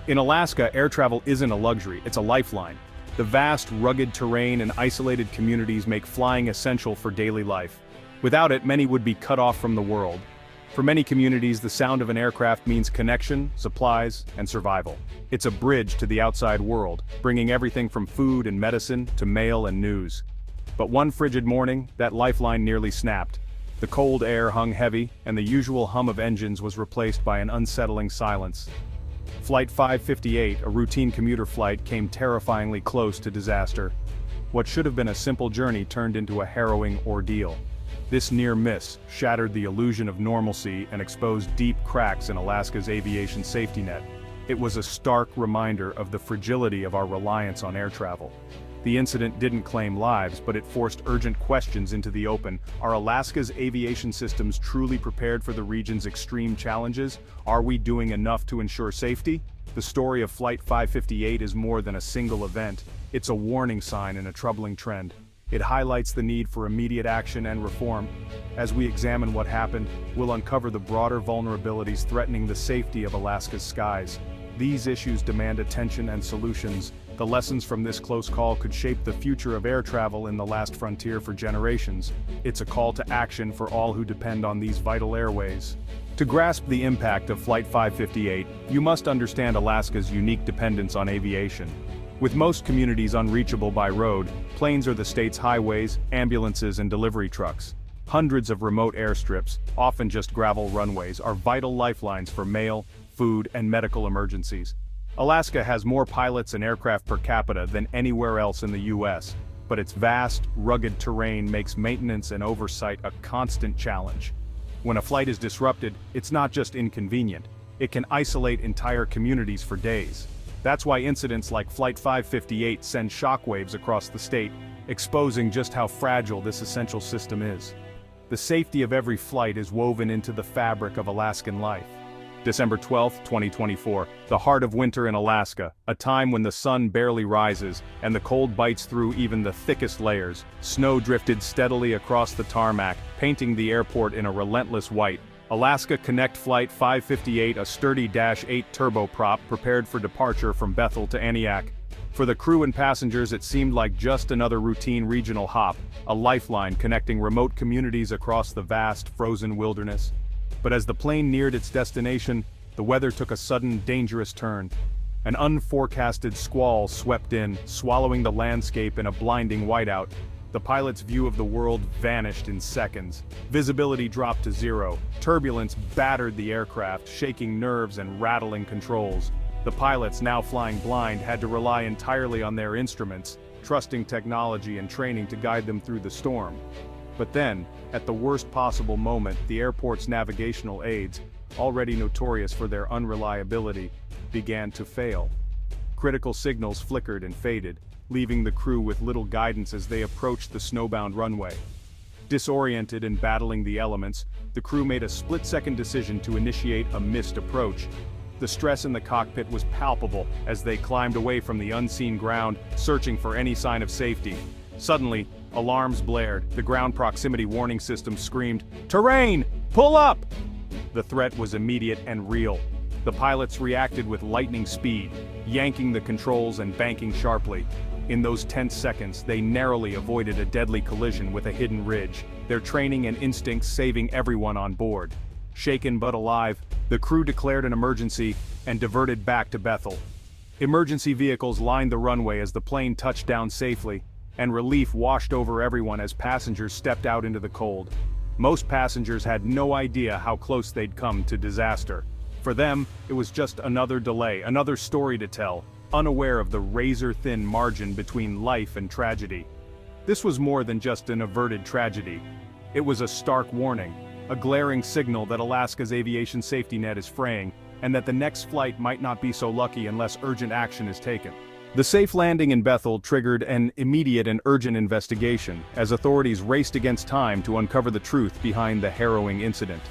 In Alaska, air travel isn't a luxury, it's a lifeline. The vast, rugged terrain and isolated communities make flying essential for daily life. Without it, many would be cut off from the world. For many communities, the sound of an aircraft means connection, supplies, and survival. It's a bridge to the outside world, bringing everything from food and medicine to mail and news. But one frigid morning, that lifeline nearly snapped. The cold air hung heavy, and the usual hum of engines was replaced by an unsettling silence. Flight 558, a routine commuter flight, came terrifyingly close to disaster. What should have been a simple journey turned into a harrowing ordeal. This near miss shattered the illusion of normalcy and exposed deep cracks in Alaska's aviation safety net. It was a stark reminder of the fragility of our reliance on air travel. The incident didn't claim lives, but it forced urgent questions into the open. Are Alaska's aviation systems truly prepared for the region's extreme challenges? Are we doing enough to ensure safety? The story of Flight 558 is more than a single event. It's a warning sign and a troubling trend. It highlights the need for immediate action and reform. As we examine what happened, we'll uncover the broader vulnerabilities threatening the safety of Alaska's skies. These issues demand attention and solutions. The lessons from this close call could shape the future of air travel in the last frontier for generations. It's a call to action for all who depend on these vital airways. To grasp the impact of Flight 558, you must understand Alaska's unique dependence on aviation. With most communities unreachable by road, planes are the state's highways, ambulances, and delivery trucks. Hundreds of remote airstrips, often just gravel runways, are vital lifelines for mail, food, and medical emergencies. Alaska has more pilots and aircraft per capita than anywhere else in the U.S., but its vast, rugged terrain makes maintenance and oversight a constant challenge. When a flight is disrupted, it's not just inconvenient, it can isolate entire communities for days. That's why incidents like Flight 558 send shockwaves across the state, exposing just how fragile this essential system is. The safety of every flight is woven into the fabric of Alaskan life. December 12, 2024, the heart of winter in Alaska, a time when the sun barely rises and the cold bites through even the thickest layers. Snow drifted steadily across the tarmac, painting the airport in a relentless white. Alaska Connect Flight 558, a sturdy Dash 8 turboprop, prepared for departure from Bethel to Aniak. For the crew and passengers, it seemed like just another routine regional hop, a lifeline connecting remote communities across the vast, frozen wilderness. But as the plane neared its destination, the weather took a sudden, dangerous turn. An unforecasted squall swept in, swallowing the landscape in a blinding whiteout. The pilot's view of the world vanished in seconds. Visibility dropped to zero. Turbulence battered the aircraft, shaking nerves and rattling controls. The pilots, now flying blind, had to rely entirely on their instruments, trusting technology and training to guide them through the storm. But then, at the worst possible moment, the airport's navigational aids, already notorious for their unreliability, began to fail. Critical signals flickered and faded, leaving the crew with little guidance as they approached the snowbound runway. Disoriented and battling the elements, the crew made a split-second decision to initiate a missed approach. The stress in the cockpit was palpable as they climbed away from the unseen ground, searching for any sign of safety. Suddenly, alarms blared. The ground proximity warning system screamed, "Terrain! Pull up!" The threat was immediate and real. The pilots reacted with lightning speed, yanking the controls and banking sharply. In those tense seconds, they narrowly avoided a deadly collision with a hidden ridge, their training and instincts saving everyone on board. Shaken but alive, the crew declared an emergency and diverted back to Bethel. Emergency vehicles lined the runway as the plane touched down safely, and relief washed over everyone as passengers stepped out into the cold. Most passengers had no idea how close they'd come to disaster. For them, it was just another delay, another story to tell, unaware of the razor-thin margin between life and tragedy. This was more than just an averted tragedy. It was a stark warning, a glaring signal that Alaska's aviation safety net is fraying, and that the next flight might not be so lucky unless urgent action is taken. The safe landing in Bethel triggered an immediate and urgent investigation, as authorities raced against time to uncover the truth behind the harrowing incident.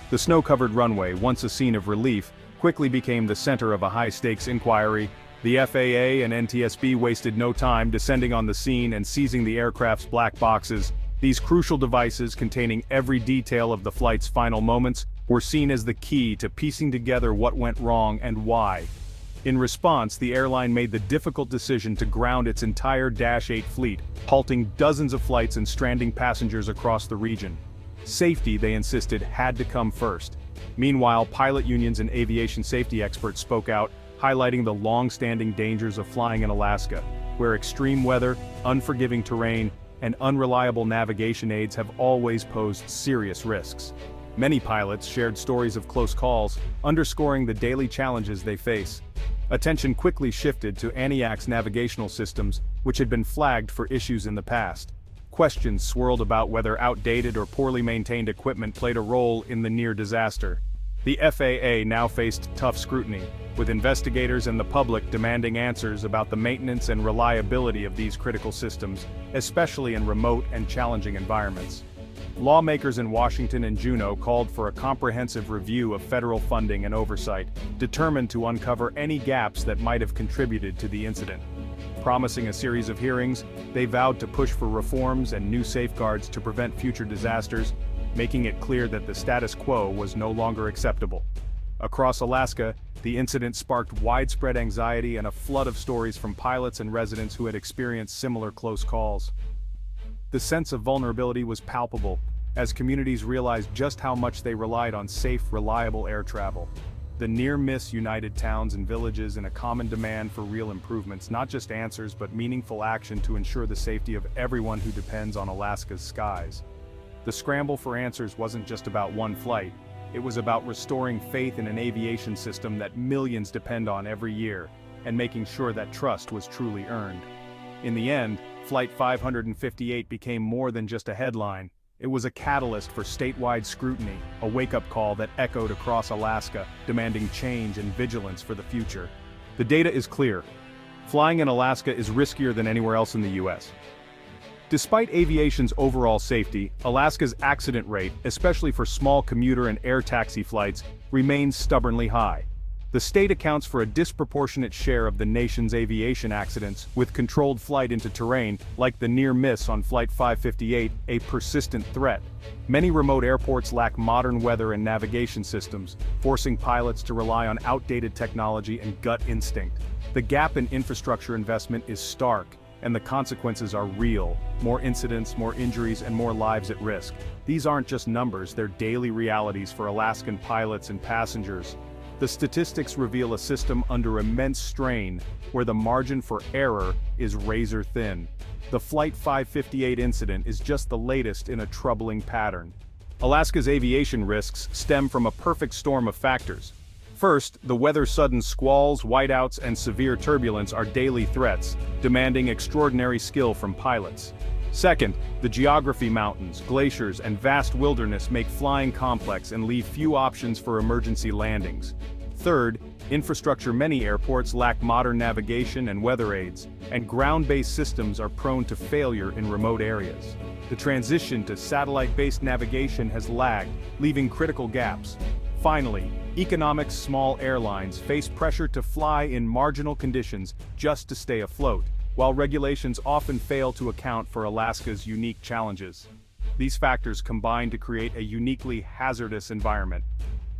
The snow-covered runway, once a scene of relief, quickly became the center of a high-stakes inquiry. The FAA and NTSB wasted no time descending on the scene and seizing the aircraft's black boxes. These crucial devices, containing every detail of the flight's final moments, were seen as the key to piecing together what went wrong and why. In response, the airline made the difficult decision to ground its entire Dash 8 fleet, halting dozens of flights and stranding passengers across the region. Safety, they insisted, had to come first. Meanwhile, pilot unions and aviation safety experts spoke out, highlighting the long-standing dangers of flying in Alaska, where extreme weather, unforgiving terrain, and unreliable navigation aids have always posed serious risks. Many pilots shared stories of close calls, underscoring the daily challenges they face. Attention quickly shifted to Aniak's navigational systems, which had been flagged for issues in the past. Questions swirled about whether outdated or poorly maintained equipment played a role in the near disaster. The FAA now faced tough scrutiny, with investigators and the public demanding answers about the maintenance and reliability of these critical systems, especially in remote and challenging environments. Lawmakers in Washington and Juneau called for a comprehensive review of federal funding and oversight, determined to uncover any gaps that might have contributed to the incident. Promising a series of hearings, they vowed to push for reforms and new safeguards to prevent future disasters, making it clear that the status quo was no longer acceptable. Across Alaska, the incident sparked widespread anxiety and a flood of stories from pilots and residents who had experienced similar close calls. The sense of vulnerability was palpable, as communities realized just how much they relied on safe, reliable air travel. The near-miss united towns and villages in a common demand for real improvements, not just answers but meaningful action to ensure the safety of everyone who depends on Alaska's skies. The scramble for answers wasn't just about one flight, it was about restoring faith in an aviation system that millions depend on every year, and making sure that trust was truly earned. In the end, Flight 558 became more than just a headline. It was a catalyst for statewide scrutiny, a wake-up call that echoed across Alaska, demanding change and vigilance for the future. The data is clear. Flying in Alaska is riskier than anywhere else in the U.S. Despite aviation's overall safety, Alaska's accident rate, especially for small commuter and air taxi flights, remains stubbornly high. The state accounts for a disproportionate share of the nation's aviation accidents, with controlled flight into terrain, like the near miss on Flight 558, a persistent threat. Many remote airports lack modern weather and navigation systems, forcing pilots to rely on outdated technology and gut instinct. The gap in infrastructure investment is stark, and the consequences are real: more incidents, more injuries, and more lives at risk. These aren't just numbers, they're daily realities for Alaskan pilots and passengers. The statistics reveal a system under immense strain, where the margin for error is razor thin. The Flight 558 incident is just the latest in a troubling pattern. Alaska's aviation risks stem from a perfect storm of factors. First, the weather's sudden squalls, whiteouts, and severe turbulence are daily threats, demanding extraordinary skill from pilots. Second, the geography: mountains, glaciers, and vast wilderness make flying complex and leave few options for emergency landings. Third, infrastructure: many airports lack modern navigation and weather aids, and ground-based systems are prone to failure in remote areas. The transition to satellite-based navigation has lagged, leaving critical gaps. Finally, economics: small airlines face pressure to fly in marginal conditions just to stay afloat, while regulations often fail to account for Alaska's unique challenges. These factors combine to create a uniquely hazardous environment.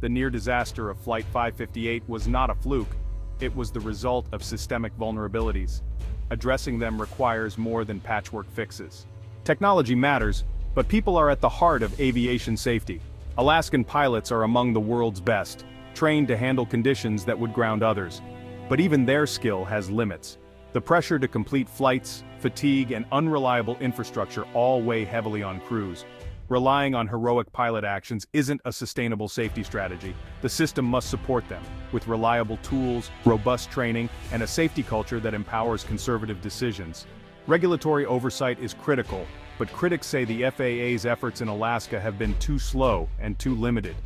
The near disaster of Flight 558 was not a fluke, it was the result of systemic vulnerabilities. Addressing them requires more than patchwork fixes. Technology matters, but people are at the heart of aviation safety. Alaskan pilots are among the world's best, trained to handle conditions that would ground others. But even their skill has limits. The pressure to complete flights, fatigue, and unreliable infrastructure all weigh heavily on crews. Relying on heroic pilot actions isn't a sustainable safety strategy. The system must support them, with reliable tools, robust training, and a safety culture that empowers conservative decisions. Regulatory oversight is critical, but critics say the FAA's efforts in Alaska have been too slow and too limited.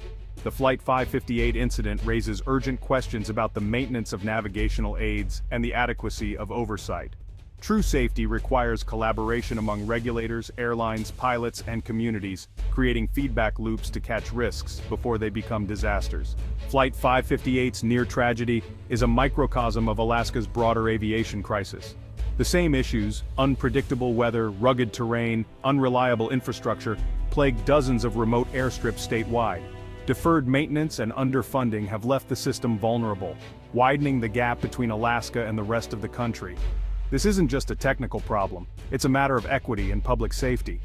The Flight 558 incident raises urgent questions about the maintenance of navigational aids and the adequacy of oversight. True safety requires collaboration among regulators, airlines, pilots, and communities, creating feedback loops to catch risks before they become disasters. Flight 558's near tragedy is a microcosm of Alaska's broader aviation crisis. The same issues, unpredictable weather, rugged terrain, unreliable infrastructure, plague dozens of remote airstrips statewide. Deferred maintenance and underfunding have left the system vulnerable. widening the gap between Alaska and the rest of the country. This isn't just a technical problem, it's a matter of equity and public safety.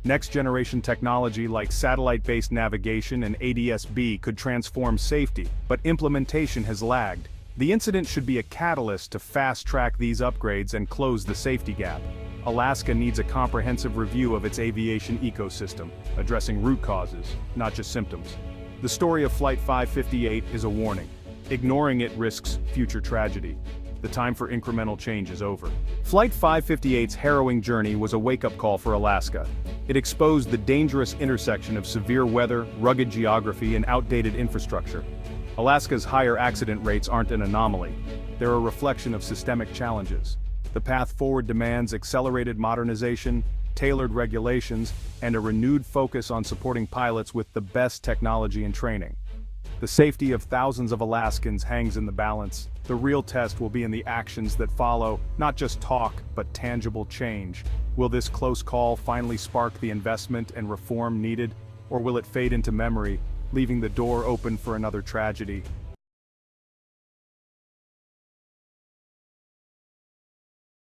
Next-generation technology like satellite-based navigation and ADS-B could transform safety, but implementation has lagged. The incident should be a catalyst to fast-track these upgrades and close the safety gap. Alaska needs a comprehensive review of its aviation ecosystem, addressing root causes, not just symptoms. The story of Flight 558 is a warning. Ignoring it risks future tragedy. The time for incremental change is over. Flight 558's harrowing journey was a wake-up call for Alaska. It exposed the dangerous intersection of severe weather, rugged geography, and outdated infrastructure. Alaska's higher accident rates aren't an anomaly. They're a reflection of systemic challenges. The path forward demands accelerated modernization, tailored regulations, and a renewed focus on supporting pilots with the best technology and training. The safety of thousands of Alaskans hangs in the balance. The real test will be in the actions that follow, not just talk, but tangible change. Will this close call finally spark the investment and reform needed, or will it fade into memory, leaving the door open for another tragedy?